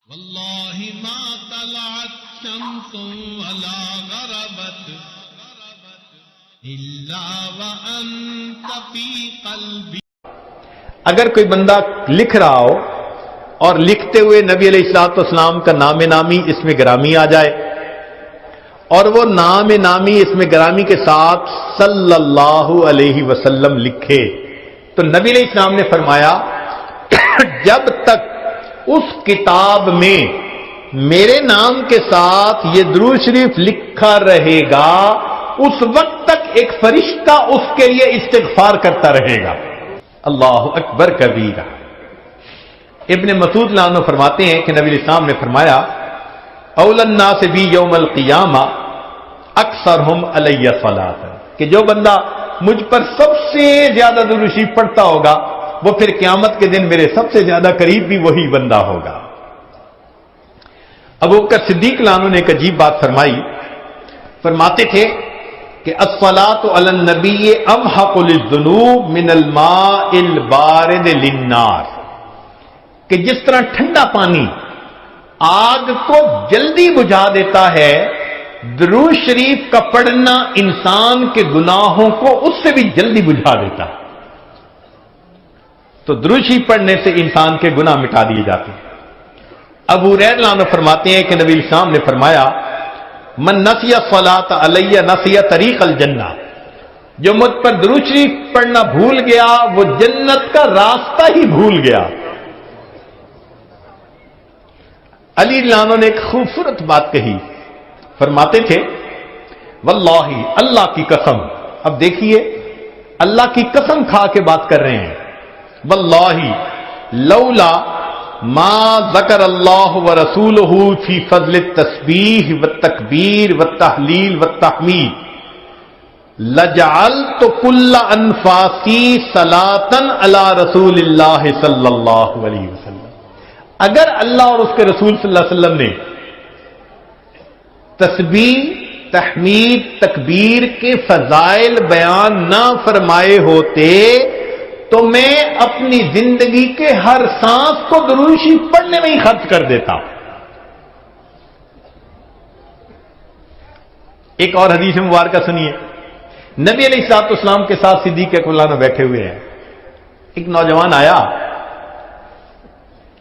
واللہ ما طلعت شمس ولا غربت الا وانت فی قلبی. اگر کوئی بندہ لکھ رہا ہو اور لکھتے ہوئے نبی علیہ الصلوۃ والسلام کا نام نامی اس میں گرامی آ جائے اور وہ نام نامی اس میں گرامی کے ساتھ صلی اللہ علیہ وسلم لکھے تو نبی علیہ السلام نے فرمایا جب تک اس کتاب میں میرے نام کے ساتھ یہ درود شریف لکھا رہے گا اس وقت تک ایک فرشتہ اس کے لیے استغفار کرتا رہے گا. اللہ اکبر کبیرہ. ابن مسعود رضی اللہ عنہ فرماتے ہیں کہ نبی علیہ السلام نے فرمایا اول الناس بی یوم القیامہ اکثرہم علی صلاۃ، کہ جو بندہ مجھ پر سب سے زیادہ درود شریف پڑھتا ہوگا وہ پھر قیامت کے دن میرے سب سے زیادہ قریب بھی وہی بندہ ہوگا. ابو بکر صدیق رضی اللہ عنہ نے ایک عجیب بات فرمائی. فرماتے تھے کہ الصلاۃ علی النبی امحق للذنوب من الماء البارد للنار، کہ جس طرح ٹھنڈا پانی آگ کو جلدی بجھا دیتا ہے درود شریف کا پڑھنا انسان کے گناہوں کو اس سے بھی جلدی بجھا دیتا ہے. تو درود شریف پڑھنے سے انسان کے گناہ مٹا دیے جاتے ہیں. ابو ہریرہ رضی اللہ عنہ فرماتے ہیں کہ نبی علیہ السلام نے فرمایا من نسی الصلاۃ علی نسی طریق الجنہ، جو مجھ پر درود شریف پڑھنا بھول گیا وہ جنت کا راستہ ہی بھول گیا. علی رضی اللہ عنہ نے ایک خوبصورت بات کہی. فرماتے تھے واللہ، اللہ کی قسم، اب دیکھیے اللہ کی قسم کھا کے بات کر رہے ہیں، واللہ لولا ما ذکر اللہ ورسولہ فی فضل التسبیح والتکبیر والتحلیل والتحمید لجعلت کل انفاسی صلاۃ علی رسول اللہ صلی اللہ علیہ وسلم. اگر اللہ اور اس کے رسول صلی اللہ علیہ وسلم نے تسبیح، تحمید، تکبیر کے فضائل بیان نہ فرمائے ہوتے تو میں اپنی زندگی کے ہر سانس کو درود شریف پڑھنے میں ہی خرچ کر دیتا. ایک اور حدیث مبارکہ سنیے. نبی علیہ الصلوۃ والسلام کے ساتھ صدیق اکبر رضی اللہ عنہ بیٹھے ہوئے ہیں. ایک نوجوان آیا،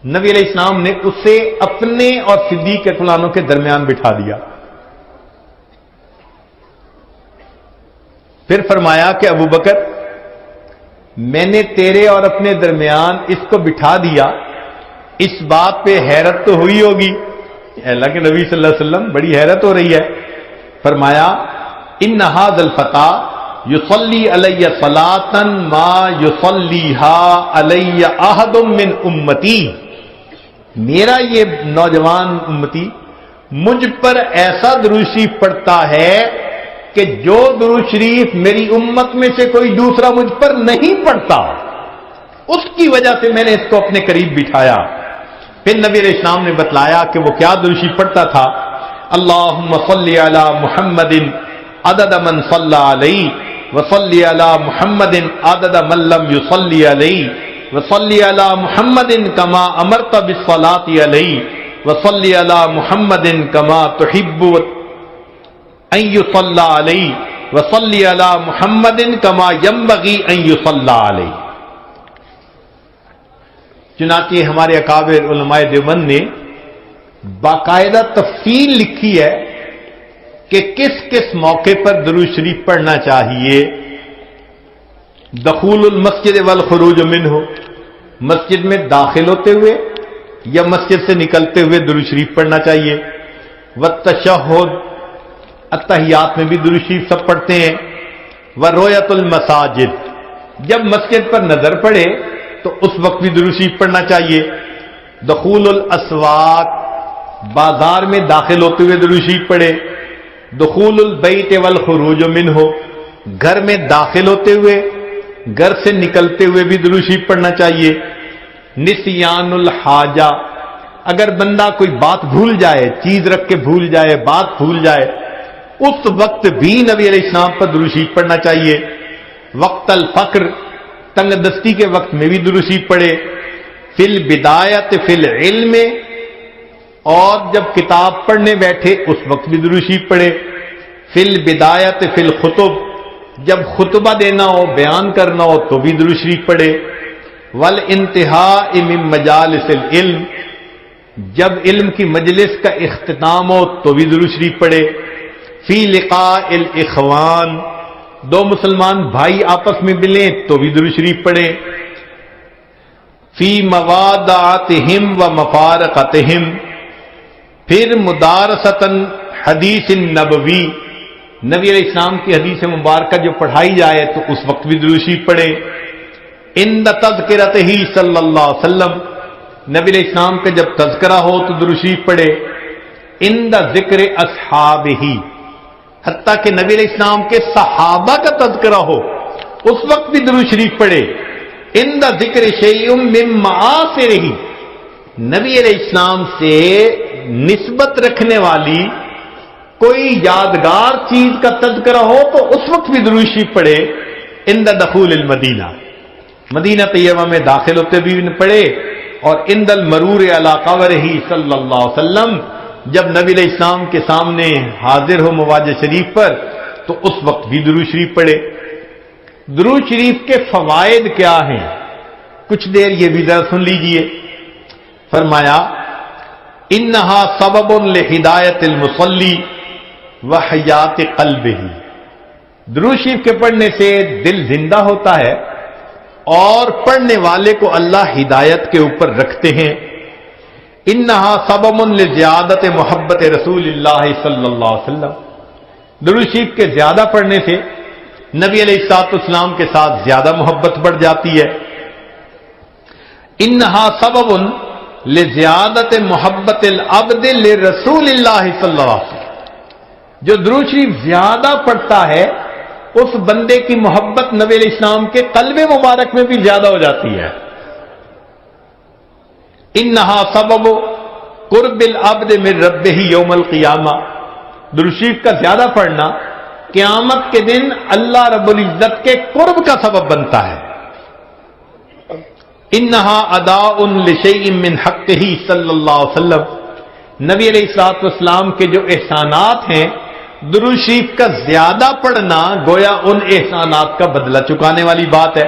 نبی علیہ السلام نے اسے اپنے اور صدیق اکبر رضی اللہ عنہ کے درمیان بٹھا دیا. پھر فرمایا کہ ابو بکر، میں نے تیرے اور اپنے درمیان اس کو بٹھا دیا، اس بات پہ حیرت تو ہوئی ہوگی. اللہ کے نبی صلی اللہ علیہ وسلم بڑی حیرت ہو رہی ہے. فرمایا ان ھذا الفتى یصلی علی صلاۃ ما یصلیھا علی احد من امتی، میرا یہ نوجوان امتی مجھ پر ایسا درود شریف پڑھتا ہے کہ جو درود شریف میری امت میں سے کوئی دوسرا مجھ پر نہیں پڑھتا. اس کی وجہ سے میں نے اس کو اپنے قریب بٹھایا. پھر نبی علیہ السلام نے بتلایا کہ وہ کیا درود شریف پڑھتا تھا. اللہم صلی علی محمد عدد من صلی علیہ وصلی علی محمد عدد من لم یصلی علیہ وصلی علی محمد کما امرت بالصلاۃ علیہ وصلی علی محمد کما تحب ان یصلی علیہ وصلی علی محمد کما ینبغی ان یصلی علیہ. چنانچہ ہمارے اکابر علماء دیوبند نے باقاعدہ تفصیل لکھی ہے کہ کس کس موقع پر درود شریف پڑھنا چاہیے. دخول المسجد والخروج منہ، مسجد میں داخل ہوتے ہوئے یا مسجد سے نکلتے ہوئے درود شریف پڑھنا چاہیے. والتشہد، اتحیات میں بھی درود شریف سب پڑھتے ہیں. ورؤیت المساجد، جب مسجد پر نظر پڑے تو اس وقت بھی درود شریف پڑھنا چاہیے. دخول الاسواق، بازار میں داخل ہوتے ہوئے درود شریف پڑھے. دخول البیت والخروج منہ، گھر میں داخل ہوتے ہوئے گھر سے نکلتے ہوئے بھی درود شریف پڑھنا چاہیے. نسیان الحاجہ، اگر بندہ کوئی بات بھول جائے، چیز رکھ کے بھول جائے، بات بھول جائے، اس وقت بھی نبی علیہ السلام پر درود شریف پڑھنا چاہیے. وقت الفقر، تنگ دستی کے وقت میں بھی درود شریف پڑھے. فی البدایت فی العلم اور جب کتاب پڑھنے بیٹھے اس وقت بھی درود شریف پڑھے. فی البدایت فی الخطب، جب خطبہ دینا ہو، بیان کرنا ہو تو بھی درود شریف پڑھے. والانتہاء من مجالس العلم، جب علم کی مجلس کا اختتام ہو تو بھی درود شریف پڑھے. فی لقاء الاخوان، دو مسلمان بھائی آپس میں ملیں تو بھی درود شریف پڑھے. فی موادعتہم و مفارقتہم، پھر مدارستاً حدیث نبوی، نبی علیہ السلام کی حدیث مبارکہ جو پڑھائی جائے تو اس وقت بھی درود شریف پڑھے. عند تذکرتہ صلی اللہ علیہ وسلم، نبی علیہ السلام کا جب تذکرہ ہو تو درود شریف پڑھے. عند ذکر اصحابہ، حتیٰ کہ نبی علیہ السلام کے صحابہ کا تذکرہ ہو اس وقت بھی درود شریف پڑھے. عند ذکر شیء من معاصرہ، نبی علیہ السلام سے نسبت رکھنے والی کوئی یادگار چیز کا تذکرہ ہو تو اس وقت بھی درود شریف پڑھے. عند دخول المدینہ، مدینہ طیبہ میں داخل ہوتے بھی پڑھے. اور عند المرور علی قبرہ صلی اللہ علیہ وسلم، جب نبی علیہ السلام کے سامنے حاضر ہو مواجہ شریف پر تو اس وقت بھی درود شریف پڑھے. درود شریف کے فوائد کیا ہیں؟ کچھ دیر یہ بھی ذرا سن لیجئے. فرمایا انہا سبب لہدایت المصلی وحیات قلبہ، درود شریف کے پڑھنے سے دل زندہ ہوتا ہے اور پڑھنے والے کو اللہ ہدایت کے اوپر رکھتے ہیں. انہا سبب لزیادت محبت رسول اللہ صلی اللہ علیہ وسلم، درود شریف کے زیادہ پڑھنے سے نبی علیہ الصلوۃ والسلام کے ساتھ زیادہ محبت بڑھ جاتی ہے. انہا سبب لزیادت محبت العبد لرسول اللہ صلی اللہ علیہ وسلم، جو درود شریف زیادہ پڑھتا ہے اس بندے کی محبت نبی علیہ السلام کے قلب مبارک میں بھی زیادہ ہو جاتی ہے. انہا سبب قرب العبد من ربہ یوم القیامہ، درود شریف کا زیادہ پڑھنا قیامت کے دن اللہ رب العزت کے قرب کا سبب بنتا ہے. انہا اداء لشیء من حقہ صلی اللہ علیہ وسلم، نبی علیہ الصلوۃ والسلام کے جو احسانات ہیں درود شریف کا زیادہ پڑھنا گویا ان احسانات کا بدلہ چکانے والی بات ہے.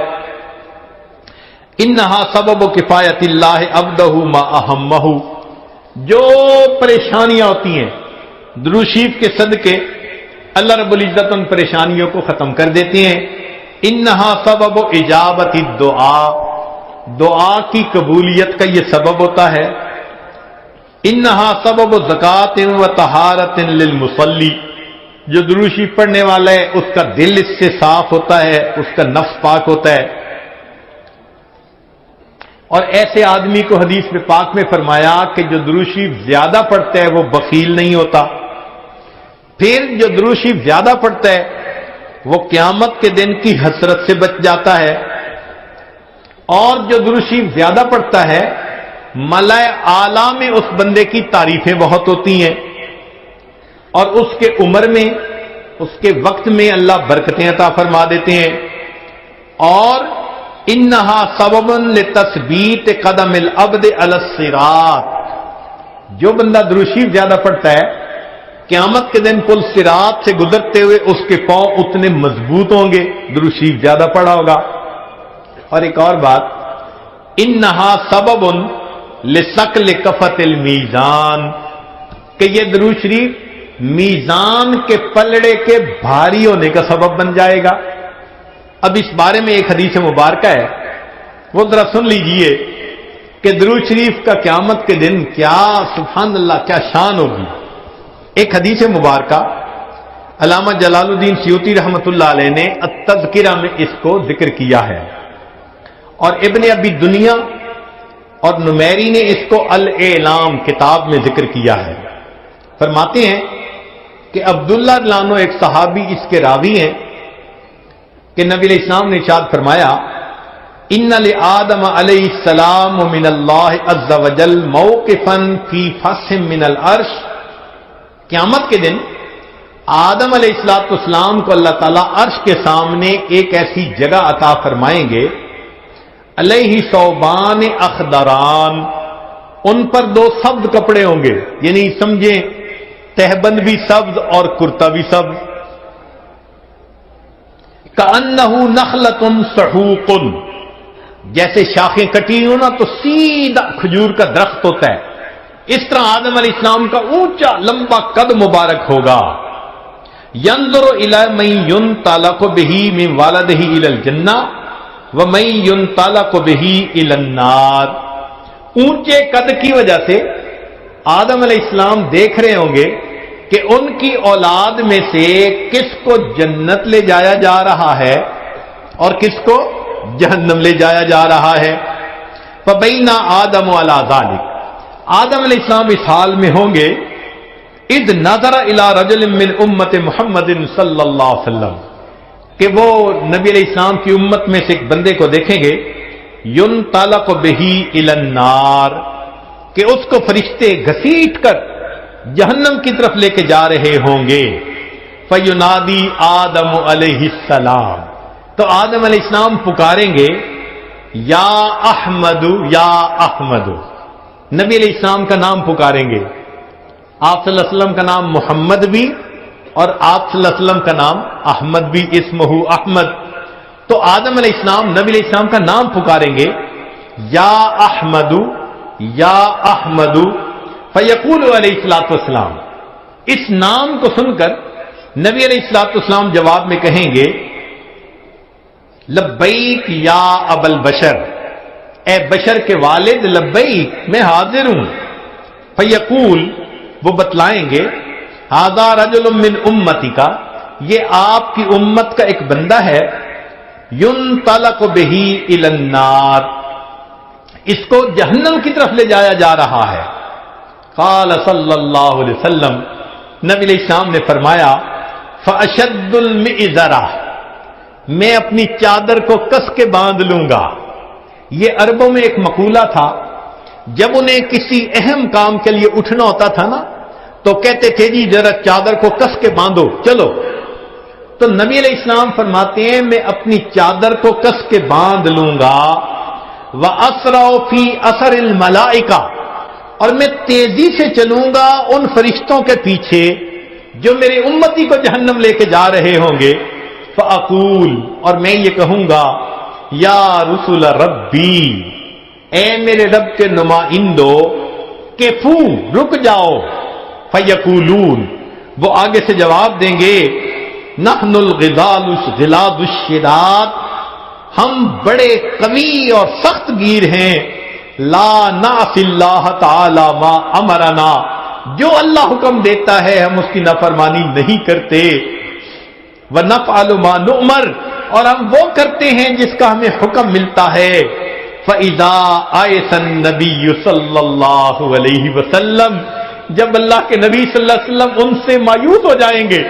انہا سبب کفایت اللہ عبدہ ما اہمہ، جو پریشانیاں ہوتی ہیں درود شریف کے صدقے اللہ رب العزت ان پریشانیوں کو ختم کر دیتے ہیں. انہا سبب اجابت الدعاء، دعا کی قبولیت کا یہ سبب ہوتا ہے. انہا سبب زکات و طہارت للمصلی، جو درود شریف پڑھنے والا ہے اس کا دل اس سے صاف ہوتا ہے، اس کا نفس پاک ہوتا ہے. اور ایسے آدمی کو حدیث میں پاک میں فرمایا کہ جو درود شریف زیادہ پڑھتا ہے وہ بخیل نہیں ہوتا. پھر جو درود شریف زیادہ پڑھتا ہے وہ قیامت کے دن کی حسرت سے بچ جاتا ہے. اور جو درود شریف زیادہ پڑھتا ہے ملائے اعلیٰ میں اس بندے کی تعریفیں بہت ہوتی ہیں، اور اس کے عمر میں اس کے وقت میں اللہ برکتیں عطا فرما دیتے ہیں. اور انہا سبب لتثبیت قدم العبد علی الصراط، جو بندہ درود شریف زیادہ پڑھتا ہے قیامت کے دن پل صراط سے گزرتے ہوئے اس کے پاؤں اتنے مضبوط ہوں گے، درود شریف زیادہ پڑھا ہوگا. اور ایک اور بات، انہا سبب لثقل کفۃ المیزان، کہ یہ درود شریف میزان کے پلڑے کے بھاری ہونے کا سبب بن جائے گا. اب اس بارے میں ایک حدیث مبارکہ ہے، وہ ذرا سن لیجئے کہ درود شریف کا قیامت کے دن کیا سبحان اللہ کیا شان ہوگی. ایک حدیث مبارکہ علامہ جلال الدین سیوطی رحمۃ اللہ علیہ نے التذکرہ میں اس کو ذکر کیا ہے، اور ابن ابی دنیا اور نمیری نے اس کو الاعلام کتاب میں ذکر کیا ہے. فرماتے ہیں کہ عبداللہ لانو ایک صحابی اس کے راوی ہیں کہ نبی علیہ السلام نے ارشاد فرمایا ان لآدم علیہ السلام من اللہ عز وجل موقفا فی فسح من العرش، قیامت کے دن آدم علیہ السلام کو اللہ تعالیٰ عرش کے سامنے ایک ایسی جگہ عطا فرمائیں گے، علیہ ثوبان اخضران، ان پر 2 سبز کپڑے ہوں گے، یعنی سمجھیں تہبند بھی سبز اور کرتا بھی سبز. کأنہ نخلۃ سحوق، جیسے شاخیں کٹی ہوں نا تو سیدھا کھجور کا درخت ہوتا ہے، اس طرح آدم علیہ السلام کا اونچا لمبا قد مبارک ہوگا. ينظر الى من ينطلق به من والده الى الجنہ ومن ينطلق به الى النار. اونچے قد کی وجہ سے آدم علیہ السلام دیکھ رہے ہوں گے کہ ان کی اولاد میں سے کس کو جنت لے جایا جا رہا ہے اور کس کو جہنم لے جایا جا رہا ہے. فبین آدم علی ذلک، آدم علیہ السلام اس حال میں ہوں گے اذ نظر الی رجل من امت محمد صلی اللہ علیہ وسلم، کہ وہ نبی علیہ السلام کی امت میں سے ایک بندے کو دیکھیں گے ينطلق به الی النار، کہ اس کو فرشتے گھسیٹ کر جہنم کی طرف لے کے جا رہے ہوں گے. فینادی آدم علیہ السلام، تو آدم علیہ السلام پکاریں گے یا احمد یا احمد، نبی علیہ السلام کا نام پکاریں گے. آپ صلی اللہ علیہ وسلم کا نام محمد بھی اور آپ صلی اللہ علیہ وسلم کا نام احمد بھی، اسمہ احمد. تو آدم علیہ السلام نبی علیہ السلام کا نام پکاریں گے یا احمد یا احمد. فیقول علیہ الصلوۃ والسلام، اس نام کو سن کر نبی علیہ الصلوۃ والسلام جواب میں کہیں گے لبیک یا ابا البشر، اے بشر کے والد لبیک، میں حاضر ہوں. فیقول، وہ بتلائیں گے ھذا رجل من امتی کا، یہ آپ کی امت کا ایک بندہ ہے، ينطلق به الى النار، اس کو جہنم کی طرف لے جایا جا رہا ہے. قال صلی اللہ علیہ وسلم، نبی علیہ السلام نے فرمایا فاشد المئزرہ، میں اپنی چادر کو کس کے باندھ لوں گا. یہ عربوں میں ایک مقولہ تھا، جب انہیں کسی اہم کام کے لیے اٹھنا ہوتا تھا نا تو کہتے تھے جی ذرا چادر کو کس کے باندھو چلو. تو نبی علیہ السلام فرماتے ہیں میں اپنی چادر کو کس کے باندھ لوں گا. وَأَسْرَعُ فِي أَثَرِ الْمَلَائِكَةِ، اور میں تیزی سے چلوں گا ان فرشتوں کے پیچھے جو میرے امتی کو جہنم لے کے جا رہے ہوں گے. فَأَقُولُ، اور میں یہ کہوں گا یا رسول ربی، اے میرے رب کے نمائندو، کفو، رک جاؤ. فَيَقُولُونَ، وہ آگے سے جواب دیں گے نحن الغلاد الشداد، ہم بڑے قوی اور سخت گیر ہیں. لا نعصی اللہ تعالی ما امرنا، جو اللہ حکم دیتا ہے ہم اس کی نافرمانی نہیں کرتے. ونفعل ما نؤمر، اور ہم وہ کرتے ہیں جس کا ہمیں حکم ملتا ہے. فاذا آیس النبی صلی اللہ علیہ وسلم، جب اللہ کے نبی صلی اللہ علیہ وسلم ان سے مایوس ہو جائیں گے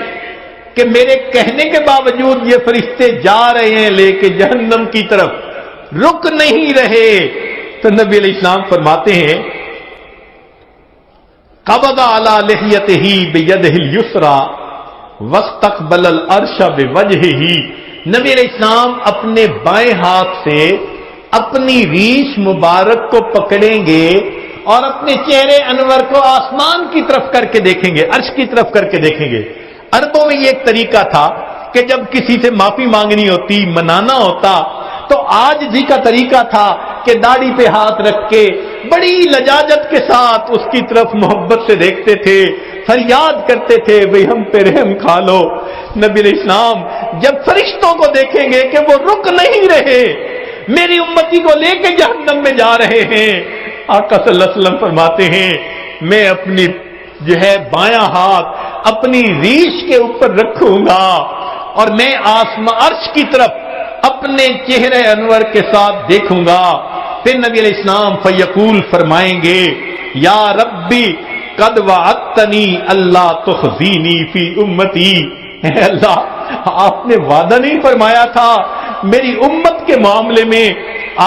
کہ میرے کہنے کے باوجود یہ فرشتے جا رہے ہیں لے کے جہنم کی طرف، رک نہیں رہے، تو نبی علیہ السلام فرماتے ہیں قبض علی لحیتہ بیدہ الیسری واستقبل العرش بوجہہ، نبی علیہ السلام اپنے بائیں ہاتھ سے اپنی ریش مبارک کو پکڑیں گے اور اپنے چہرے انور کو آسمان کی طرف کر کے دیکھیں گے، عرش کی طرف کر کے دیکھیں گے. عربوں میں یہ ایک طریقہ تھا کہ جب کسی سے معافی مانگنی ہوتی، منانا ہوتا، تو آج جی کا طریقہ تھا کہ داڑھی پہ ہاتھ رکھ کے بڑی لجاجت کے ساتھ اس کی طرف محبت سے دیکھتے تھے، فریاد کرتے تھے بھئی ہم پہ رحم کھا لو. نبی علیہ السلام جب فرشتوں کو دیکھیں گے کہ وہ رک نہیں رہے، میری امتی کو لے کے جہنم میں جا رہے ہیں، آقا صلی اللہ علیہ وسلم فرماتے ہیں میں اپنی بایاں ہاتھ اپنی ریش کے اوپر رکھوں گا اور میں آسمان عرش کی طرف اپنے چہرے انور کے ساتھ دیکھوں گا. پھر نبی علیہ السلام فیقول فرمائیں گے یا ربی قد وعدتنی اللہ تخزینی فی امتی، اے اللہ آپ نے وعدہ نہیں فرمایا تھا میری امت کے معاملے میں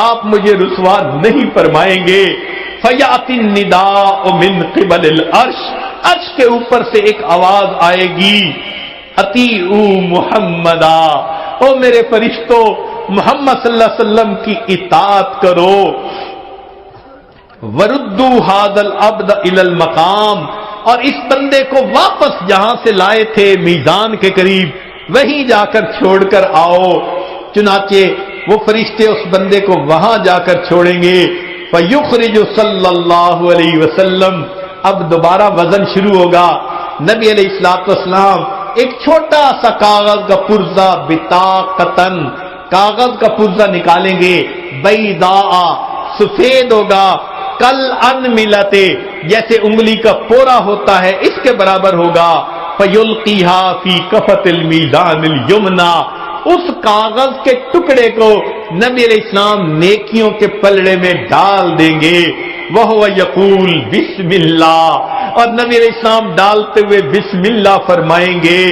آپ مجھے رسوا نہیں فرمائیں گے. فیاتی النداء من قبل العرش، عرش کے اوپر سے ایک آواز آئے گی اطیعوا محمدا، او میرے فرشتوں محمد صلی اللہ علیہ وسلم کی اطاعت کرو. وردو ھذل عبد الی المقام، اور اس بندے کو واپس جہاں سے لائے تھے میزان کے قریب وہیں جا کر چھوڑ کر آؤ۔ چنانچہ وہ فرشتے اس بندے کو وہاں جا کر چھوڑیں گے۔ فیخرج صلی اللہ علیہ وسلم، اب دوبارہ وزن شروع ہوگا۔ نبی علیہ الصلوۃ والسلام ایک چھوٹا سا کاغذ کا پرزہ بطاقتن، کاغذ کا پرزہ نکالیں گے، بیضاء، سفید ہوگا، کل ان ملتے، جیسے انگلی کا پورا ہوتا ہے اس کے برابر ہوگا۔ فیلقیھا فی کفۃ المیزان الیمنی، اس کاغذ کے ٹکڑے کو نبی علیہ السلام نیکیوں کے پلڑے میں ڈال دیں گے۔ وہو یقول بسم اللہ، اور نبی علیہ السلام ڈالتے ہوئے بسم اللہ فرمائیں گے۔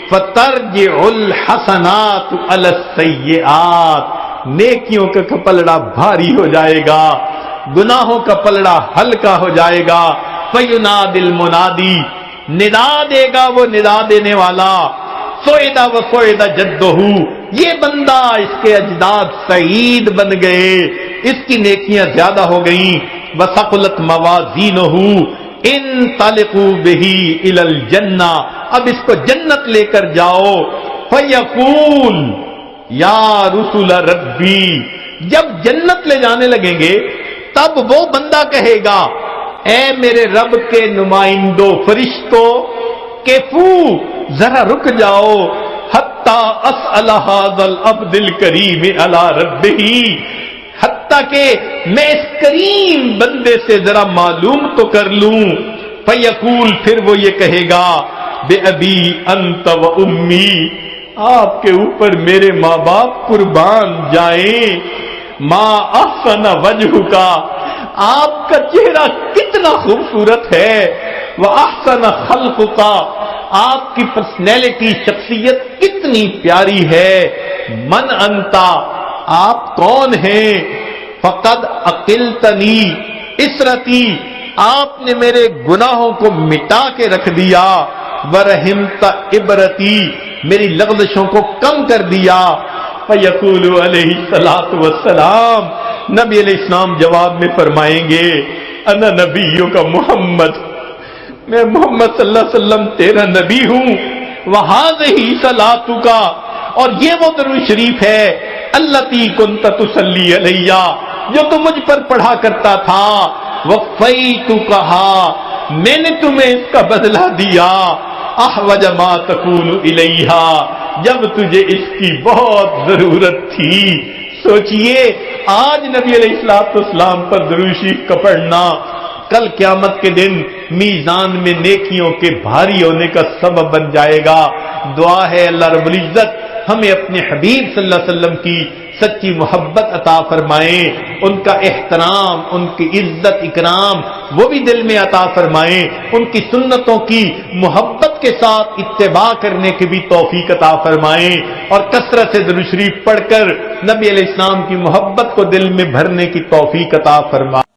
فترجع الحسنات علی السیئات، نیکیوں کا پلڑا بھاری ہو جائے گا، گناہوں کا پلڑا ہلکا ہو جائے گا۔ فینادی المنادی، ندا دے گا وہ ندا دینے والا، سوئدہ و سوئدہ جدہ، یہ بندہ، اس کے اجداد سعید بن گئے، اس کی نیکیاں زیادہ ہو گئیں۔ وثقلت موازینہ، انطلقوا بہ الی الجنہ، اب اس کو جنت لے کر جاؤ۔ فیقول یا رسول ربی، جب جنت لے جانے لگیں گے تب وہ بندہ کہے گا، اے میرے رب کے نمائندوں فرشتوں، کیفو، ذرا رک جاؤ، حتی اسأل ھذا العبد الکریم علی ربہ، حتیٰ کہ میں اس کریم بندے سے ذرا معلوم تو کر لوں۔ فیقول، پھر وہ یہ کہے گا، بے ابی انت و امی، آپ کے اوپر میرے ماں باپ قربان جائیں، ما احسن وجہ کا، آپ کا چہرہ کتنا خوبصورت ہے، وہ احسن خلق کا، آپ کی پرسنالٹی، شخصیت کتنی پیاری ہے۔ من انتا، آپ کون ہیں؟ فقد عقلتنی اسرتی، آپ نے میرے گناہوں کو مٹا کے رکھ دیا، ورحمت عبرتی، میری لغزشوں کو کم کر دیا۔ فیقول علیہ الصلوۃ والسلام، نبی علیہ السلام جواب میں فرمائیں گے، انا نبیوں کا محمد، میں محمد صلی اللہ علیہ وسلم تیرا نبی ہوں۔ وہذہ صلاتک، اور یہ وہ درود شریف ہے، التی کنت تصلی علیہ، جو تم مجھ پر پڑھا کرتا تھا۔ وفیتکھا، میں نے تمہیں اس کا بدلہ دیا، احوج ما تکون الیہ، جب تجھے اس کی بہت ضرورت تھی۔ سوچئے آج نبی علیہ السلام پر درود شریف کا پڑھنا کل قیامت کے دن میزان میں نیکیوں کے بھاری ہونے کا سبب بن جائے گا۔ دعا ہے اللہ رب العزت ہمیں اپنے حبیب صلی اللہ علیہ وسلم کی سچی محبت عطا فرمائیں، ان کا احترام، ان کی عزت اکرام وہ بھی دل میں عطا فرمائیں، ان کی سنتوں کی محبت کے ساتھ اتباع کرنے کی بھی توفیق عطا فرمائیں، اور کثرت سے درود شریف پڑھ کر نبی علیہ السلام کی محبت کو دل میں بھرنے کی توفیق عطا فرمائیں۔